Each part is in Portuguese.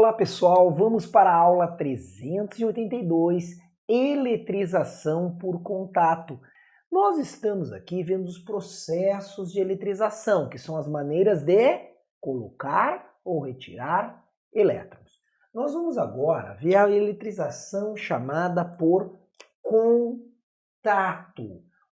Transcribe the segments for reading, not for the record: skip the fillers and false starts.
Olá pessoal, vamos para a aula 382, eletrização por contato. Nós estamos aqui vendo os processos de eletrização, que são as maneiras de colocar ou retirar elétrons. Nós vamos agora ver a eletrização chamada por contato.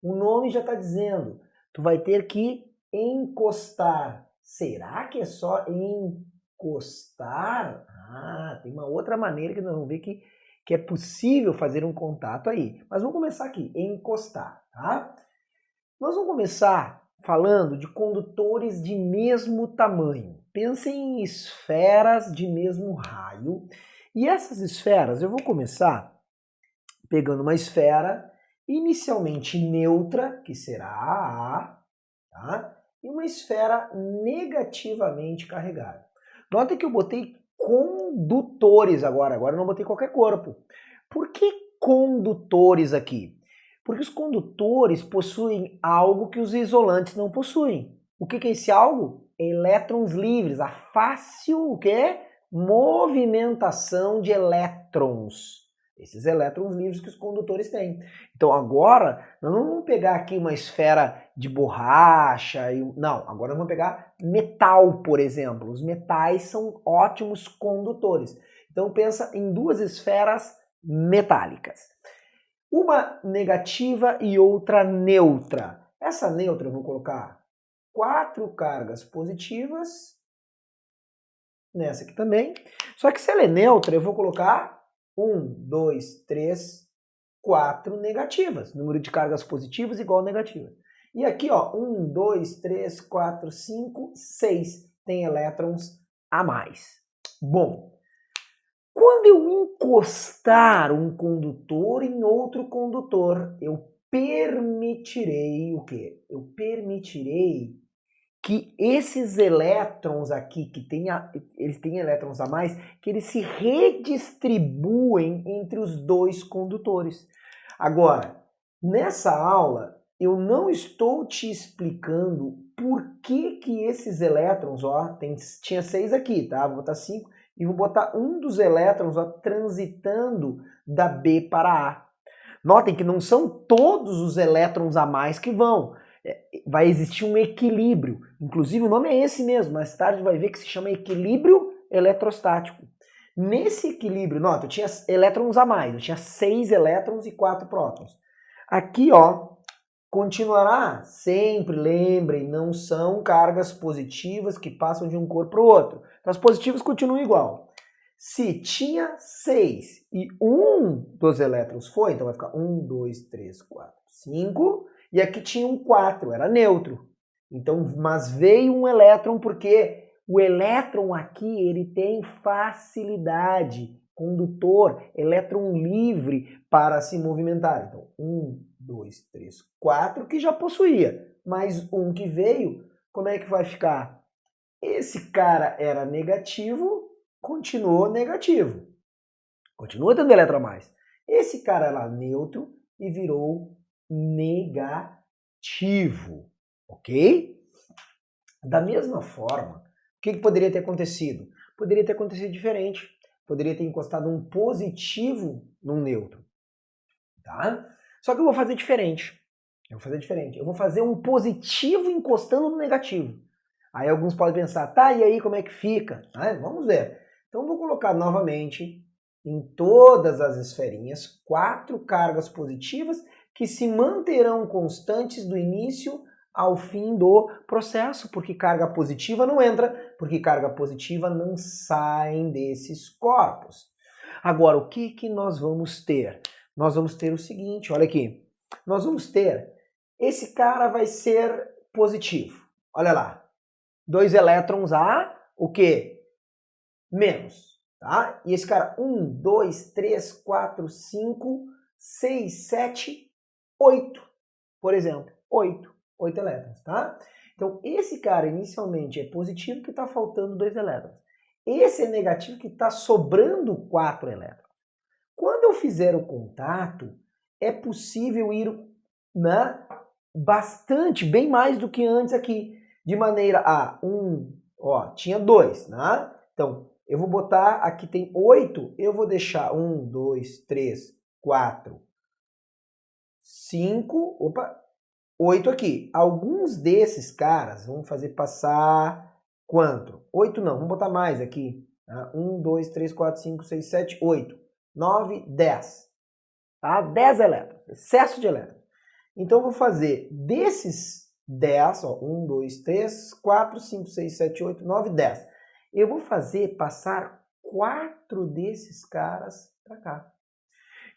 O nome já está dizendo, tu vai ter que encostar. Será que é só encostar? Ah, tem uma outra maneira que nós vamos ver que é possível fazer um contato aí. Mas vamos começar aqui, encostar, tá? Nós vamos começar falando de condutores de mesmo tamanho. Pensem em esferas de mesmo raio. E essas esferas, eu vou começar pegando uma esfera inicialmente neutra, que será a A, tá? E uma esfera negativamente carregada. Nota que eu botei condutores agora eu não botei qualquer corpo. Por que condutores aqui? Porque os condutores possuem algo que os isolantes não possuem. O que é esse algo? Elétrons livres, a fácil o quê? Movimentação de elétrons. Esses elétrons livres que os condutores têm. Então agora, nós não vamos pegar aqui uma esfera de borracha, não, agora nós vamos pegar metal, por exemplo. Os metais são ótimos condutores. Então pensa em duas esferas metálicas. Uma negativa e outra neutra. Essa neutra eu vou colocar 4 cargas positivas, nessa aqui também. Só que se ela é neutra, eu vou colocar 1, 2, 3, 4 negativas. Número de cargas positivas igual a negativas. E aqui, ó, 1, 2, 3, 4, 5, 6. Tem elétrons a mais. Bom, quando eu encostar um condutor em outro condutor, eu permitirei o quê? Eu permitirei que esses elétrons aqui, eles têm elétrons a mais, que eles se redistribuem entre os dois condutores. Agora, nessa aula, eu não estou te explicando por que esses elétrons, ó, tinha 6 aqui, tá? Vou botar 5 e vou botar um dos elétrons, ó, transitando da B para A. Notem que não são todos os elétrons a mais que vão. Vai existir um equilíbrio. Inclusive o nome é esse mesmo, mais tarde vai ver que se chama equilíbrio eletrostático. Nesse equilíbrio, nota, eu tinha elétrons a mais, eu tinha 6 elétrons e 4 prótons. Aqui, ó, continuará, sempre lembrem, não são cargas positivas que passam de um corpo para o outro. Então as positivas continuam igual. Se tinha 6 e um dos elétrons foi, então vai ficar 1, 2, 3, 4, 5... E aqui tinha um 4, era neutro. Então, mas veio um elétron porque o elétron aqui ele tem facilidade, condutor, elétron livre para se movimentar. Então, 1, 2, 3, 4 que já possuía, mais um que veio, como é que vai ficar? Esse cara era negativo, continuou negativo. Continua tendo elétron a mais. Esse cara era neutro e virou negativo, ok? Da mesma forma, o que poderia ter acontecido? Poderia ter acontecido diferente. Poderia ter encostado um positivo num neutro, tá? Só que eu vou fazer diferente. Eu vou fazer um positivo encostando no negativo. Aí alguns podem pensar, tá, e aí como é que fica? Vamos ver. Então eu vou colocar novamente em todas as esferinhas 4 cargas positivas que se manterão constantes do início ao fim do processo, porque carga positiva não entra, porque carga positiva não sai desses corpos. Agora, o que nós vamos ter? Nós vamos ter o seguinte, olha aqui. Nós vamos ter, esse cara vai ser positivo. Olha lá. 2 elétrons a, o quê? Menos. Tá? E esse cara, 1, 2, 3, 4, 5, 6, 7, 8, por exemplo, 8 elétrons, tá? Então, esse cara inicialmente é positivo que está faltando 2 elétrons. Esse é negativo que está sobrando 4 elétrons. Quando eu fizer o contato, é possível ir bastante, bem mais do que antes aqui, de maneira a tinha 2, né? Então, eu vou botar, aqui tem 8, eu vou deixar 1, 2, 3, 4, 5, 8 aqui. Alguns desses caras, vamos fazer passar quanto? 8 não, vamos botar mais aqui. 1, 2, 3, 4, 5, 6, 7, 8, 9, 10. Tá? 10 elétrons, excesso de elétrons. Então eu vou fazer desses 10, ó, 1, 2, 3, 4, 5, 6, 7, 8, 9, 10. Eu vou fazer passar 4 desses caras para cá.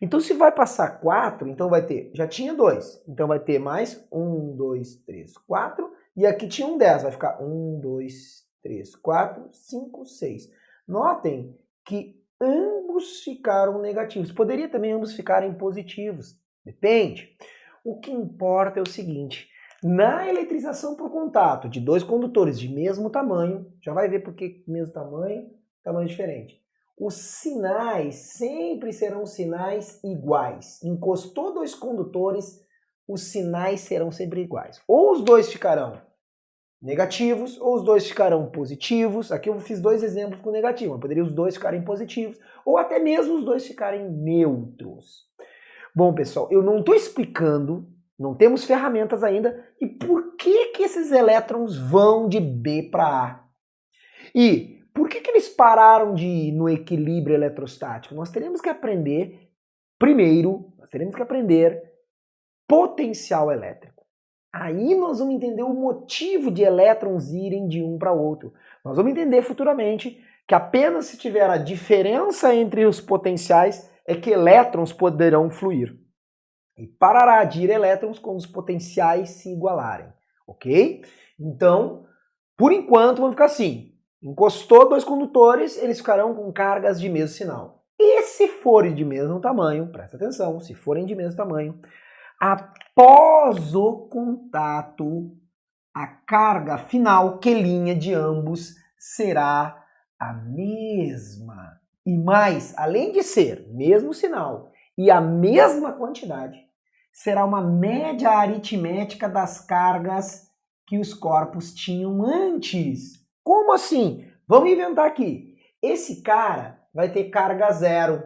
Então se vai passar 4, então vai ter, já tinha 2, então vai ter mais 1, 2, 3, 4, e aqui tinha um 10, vai ficar 1, 2, 3, 4, 5, 6. Notem que ambos ficaram negativos. Poderia também ambos ficarem positivos, depende. O que importa é o seguinte, na eletrização por contato de dois condutores de mesmo tamanho, já vai ver por que mesmo tamanho, tamanho diferente. Os sinais sempre serão sinais iguais. Encostou dois condutores, os sinais serão sempre iguais. Ou os dois ficarão negativos, ou os dois ficarão positivos. Aqui eu fiz 2 exemplos com negativo, mas poderia os dois ficarem positivos, ou até mesmo os dois ficarem neutros. Bom, pessoal, eu não estou explicando, não temos ferramentas ainda, e por que esses elétrons vão de B para A. E por que eles pararam de ir no equilíbrio eletrostático? Nós teremos que aprender, primeiro, potencial elétrico. Aí nós vamos entender o motivo de elétrons irem de um para outro. Nós vamos entender futuramente que apenas se tiver a diferença entre os potenciais é que elétrons poderão fluir. E parará de ir elétrons quando os potenciais se igualarem, ok? Então, por enquanto, vamos ficar assim. Encostou dois condutores, eles ficarão com cargas de mesmo sinal. E se forem de mesmo tamanho, presta atenção, se forem de mesmo tamanho, após o contato, a carga final, Q' de ambos, será a mesma. E mais, além de ser mesmo sinal e a mesma quantidade, será uma média aritmética das cargas que os corpos tinham antes. Como assim? Vamos inventar aqui. Esse cara vai ter carga 0.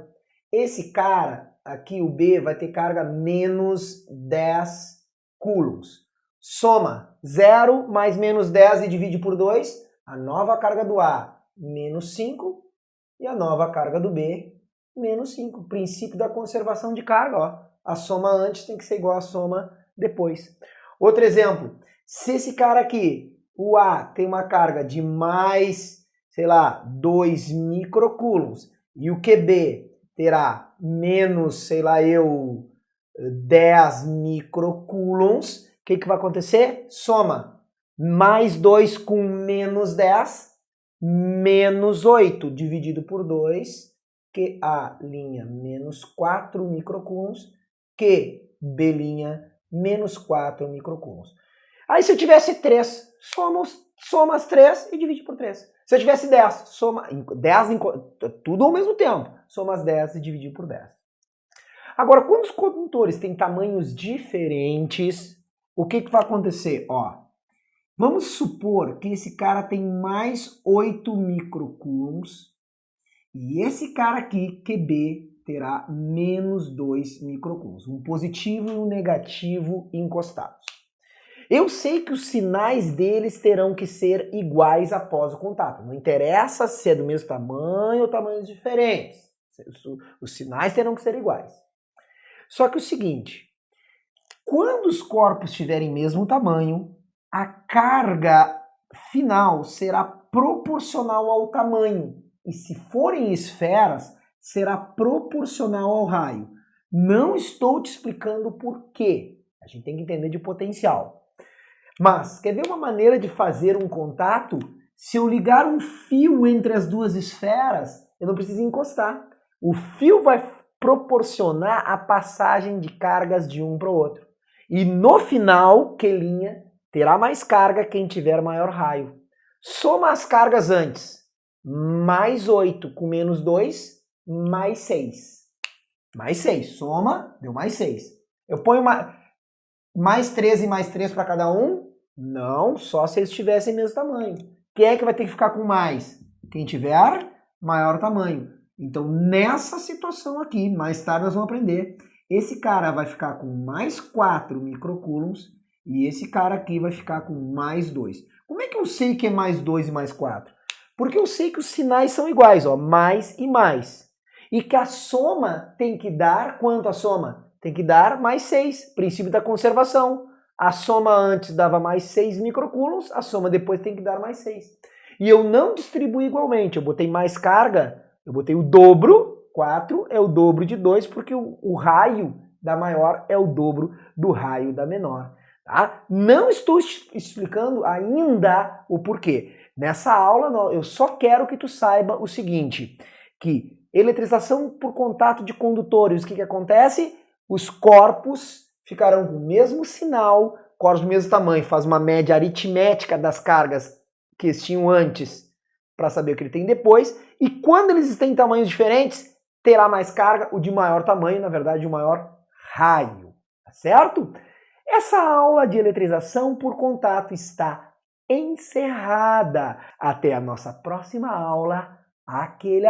Esse cara, aqui o B, vai ter carga menos 10 coulombs. Soma 0 mais menos 10 e divide por 2. A nova carga do A, menos 5. E a nova carga do B, menos 5. Princípio da conservação de carga, ó. A soma antes tem que ser igual à soma depois. Outro exemplo. Se esse cara aqui, o A, tem uma carga de mais, sei lá, 2 microcoulombs e o QB terá menos, sei lá, 10 microcoulombs, o que vai acontecer? Soma mais 2 com menos 10, menos 8 dividido por 2, QA' menos 4 microcoulombs, QB' menos 4 microcoulombs. Aí se eu tivesse 3, soma as 3 e divide por 3. Se eu tivesse 10, soma 10, tudo ao mesmo tempo. Soma as 10 e divide por 10. Agora, quando os condutores têm tamanhos diferentes, o que vai acontecer? Ó, vamos supor que esse cara tem mais 8 microcoulombs e esse cara aqui, QB, terá menos 2 microcoulombs. Um positivo e um negativo encostados. Eu sei que os sinais deles terão que ser iguais após o contato. Não interessa se é do mesmo tamanho ou tamanhos diferentes. Os sinais terão que ser iguais. Só que o seguinte, quando os corpos tiverem mesmo tamanho, a carga final será proporcional ao tamanho. E se forem esferas, será proporcional ao raio. Não estou te explicando por quê. A gente tem que entender de potencial. Mas, quer ver uma maneira de fazer um contato? Se eu ligar um fio entre as duas esferas, eu não preciso encostar. O fio vai proporcionar a passagem de cargas de um para o outro. E no final, Q' terá mais carga quem tiver maior raio. Soma as cargas antes. Mais 8 com menos 2, mais 6. Mais 6. Soma, deu mais 6. Eu ponho mais 3 e mais 3 para cada um? Não, só se eles tivessem o mesmo tamanho. Quem é que vai ter que ficar com mais? Quem tiver maior tamanho. Então, nessa situação aqui, mais tarde nós vamos aprender, esse cara vai ficar com mais 4 microcoulombs e esse cara aqui vai ficar com mais 2. Como é que eu sei que é mais 2 e mais 4? Porque eu sei que os sinais são iguais, ó, mais e mais. E que a soma tem que dar, quanto a soma? Tem que dar mais 6, princípio da conservação. A soma antes dava mais 6 microcoulombs, a soma depois tem que dar mais 6. E eu não distribuí igualmente, eu botei mais carga, eu botei o dobro, 4 é o dobro de 2, porque o raio da maior é o dobro do raio da menor. Tá? Não estou explicando ainda o porquê. Nessa aula eu só quero que tu saiba o seguinte, que eletrização por contato de condutores, o que acontece? Os corpos ficarão com o mesmo sinal, corpos do mesmo tamanho, faz uma média aritmética das cargas que eles tinham antes para saber o que ele tem depois, e quando eles têm tamanhos diferentes, terá mais carga, o de maior tamanho, na verdade, o maior raio, tá certo? Essa aula de eletrização por contato está encerrada. Até a nossa próxima aula. Aquele